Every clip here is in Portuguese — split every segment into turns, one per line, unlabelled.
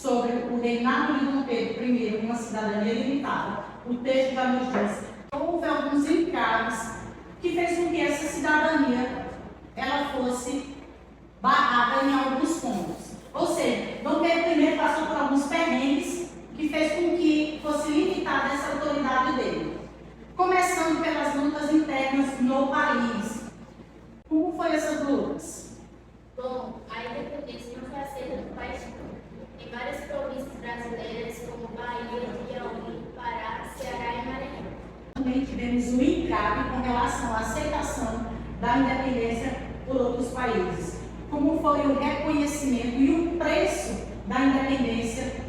sobre o reinado de Dom Pedro I, uma cidadania limitada, o texto já nos diz, houve alguns entraves que fez com que essa cidadania ela fosse barrada em alguns pontos. Ou seja, Dom Pedro I passou por alguns perrengues que fez com que fosse limitada essa autoridade dele. Começando pelas lutas internas no país. Como foram essas lutas?
Bom, a independência não foi aceita no país todo. Em várias províncias brasileiras, como Bahia, Piauí, Pará, Ceará e Maranhão.
Também tivemos um entrave com relação à aceitação da independência por outros países. Como foi o reconhecimento e o preço da independência?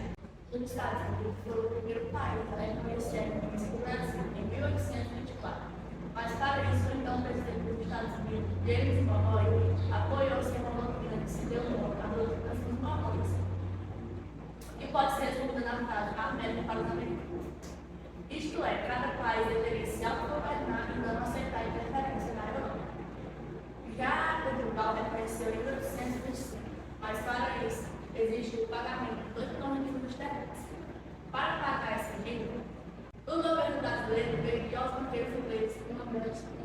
Os Estados Unidos foi o primeiro país a reconhecer a independência do Brasil em 1824. Mas para isso, então, o presidente dos Estados Unidos, James Monroe, apoiou-se em uma doutrina que se deu nome à doutrina dos Monroes, que pode ser resumida na frase América para os americanos. Isto é, cada país deveria se autogovernar e não aceitar interferência na Europa. Já Portugal reconheceu em 1825, mas para isso existe o pagamento de 2 milhões de terras. Para pagar essa dívida, o governo brasileiro veio aos banqueiros ingleses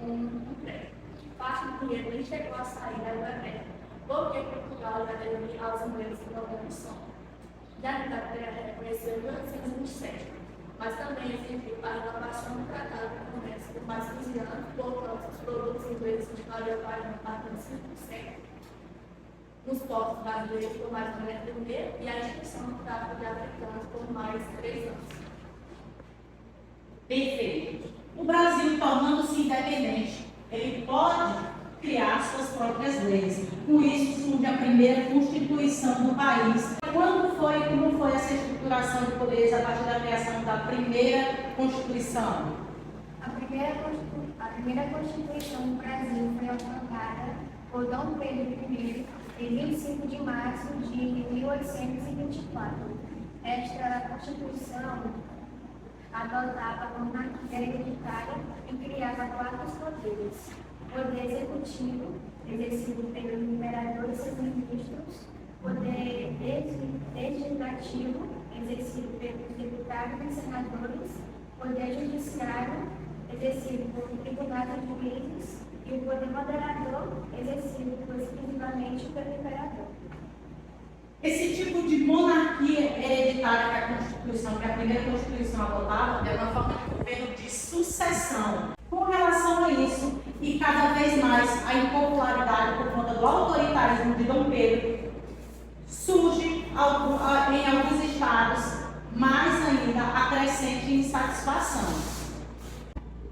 um crédito. Parte do dinheiro nem chegou a sair da Inglaterra, porque Portugal já devia aos ingleses uma comissão. Já a Inglaterra reconheceu em 1827, mas também exigiu a renovação do Tratado de Comércio por mais 15 anos, portanto, os produtos ingleses continuariam valendo parte de 5% nos portos brasileiros por mais 91 e a extinção do tráfico de africanos por mais 3 anos.
Perfeito. O Brasil, tornando-se independente, ele pode criar suas próprias leis. Com isso, surge a primeira Constituição do país. Como foi essa estruturação de poderes a partir da criação da primeira Constituição?
A primeira Constituição do Brasil foi aprovada por Dom Pedro I em 25 de março de 1824. Esta Constituição adotava a monarquia hereditária e criava 4 poderes: poder executivo, exercido pelo imperador e seus ministros; poder legislativo, exercido pelos deputados e senadores; poder judiciário, exercido por tribunais de juízes; e o poder moderador, exercido exclusivamente pelo imperador.
Esse tipo de monarquia hereditária que a Constituição, que a primeira Constituição adotava, é uma forma de governo de sucessão. Com relação a isso, e cada vez mais a impopularidade por conta do autoritarismo de Dom Pedro, surge em alguns estados, mais ainda, a crescente insatisfação.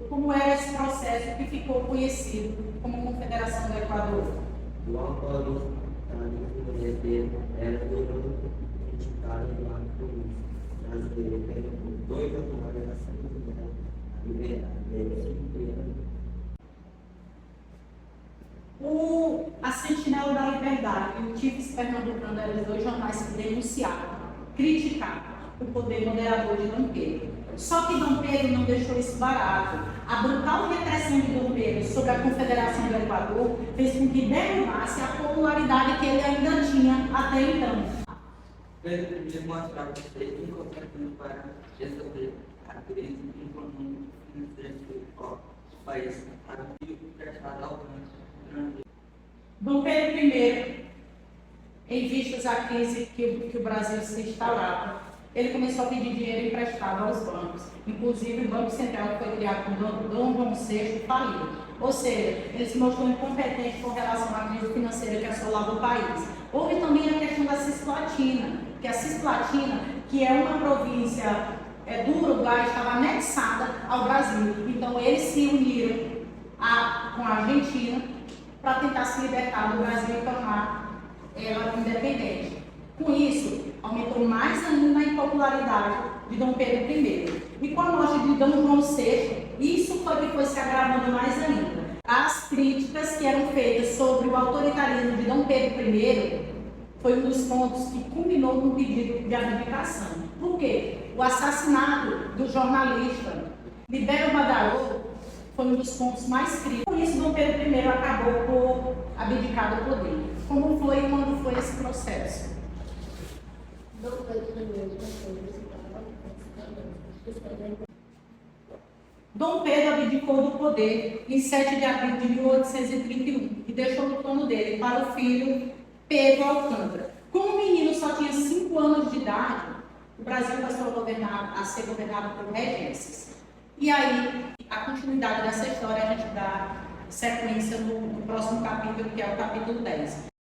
Como era esse processo que ficou conhecido como Confederação do Equador?
O autor do poder era do criticado do lado brasileiro, tendo 2 autores da saúde, a liberdade.
A Sentinela da Liberdade e o Tifes Pernambucano eram os 2 jornais que denunciavam, criticavam o poder moderador de Dom Pedro. Só que Dom Pedro não deixou isso barato. A brutal repressão de Dom Pedro sobre a Confederação do Equador fez com que derrubasse a popularidade que ele ainda tinha até então.
Pedro I mostrava ser incompetente para resolver a crise econômica e financeira do país, havia prestado ao grande.
Dom Pedro I, em vistas à crise que o Brasil se instalava, ele começou a pedir dinheiro emprestado aos bancos. Inclusive, o Banco Central, que foi criado por Dom João VI, faliu. Ou seja, ele se mostrou incompetente com relação à crise financeira que assolava o país. Houve também a questão da Cisplatina, que a Cisplatina, que é uma província do Uruguai, estava anexada ao Brasil. Então, eles se uniram com a Argentina para tentar se libertar do Brasil e tornar ela independente. Com isso, aumentou mais ainda a impopularidade de Dom Pedro I. E com a morte de Dom João VI, isso foi que foi se agravando mais ainda. As críticas que eram feitas sobre o autoritarismo de Dom Pedro I foi um dos pontos que culminou no pedido de abdicação. Por quê? O assassinato do jornalista Libério Badaró foi um dos pontos mais críticos. Com isso, Dom Pedro I acabou por abdicar do poder. Como foi e quando foi esse processo?
Dom Pedro I
Dom Pedro abdicou do poder em 7 de abril de 1831 e deixou no trono dele para o filho Pedro Alcântara. Como o menino só tinha 5 anos de idade, o Brasil passou a ser governado por regências. E aí, a continuidade dessa história a gente dá sequência no próximo capítulo, que é o capítulo 10.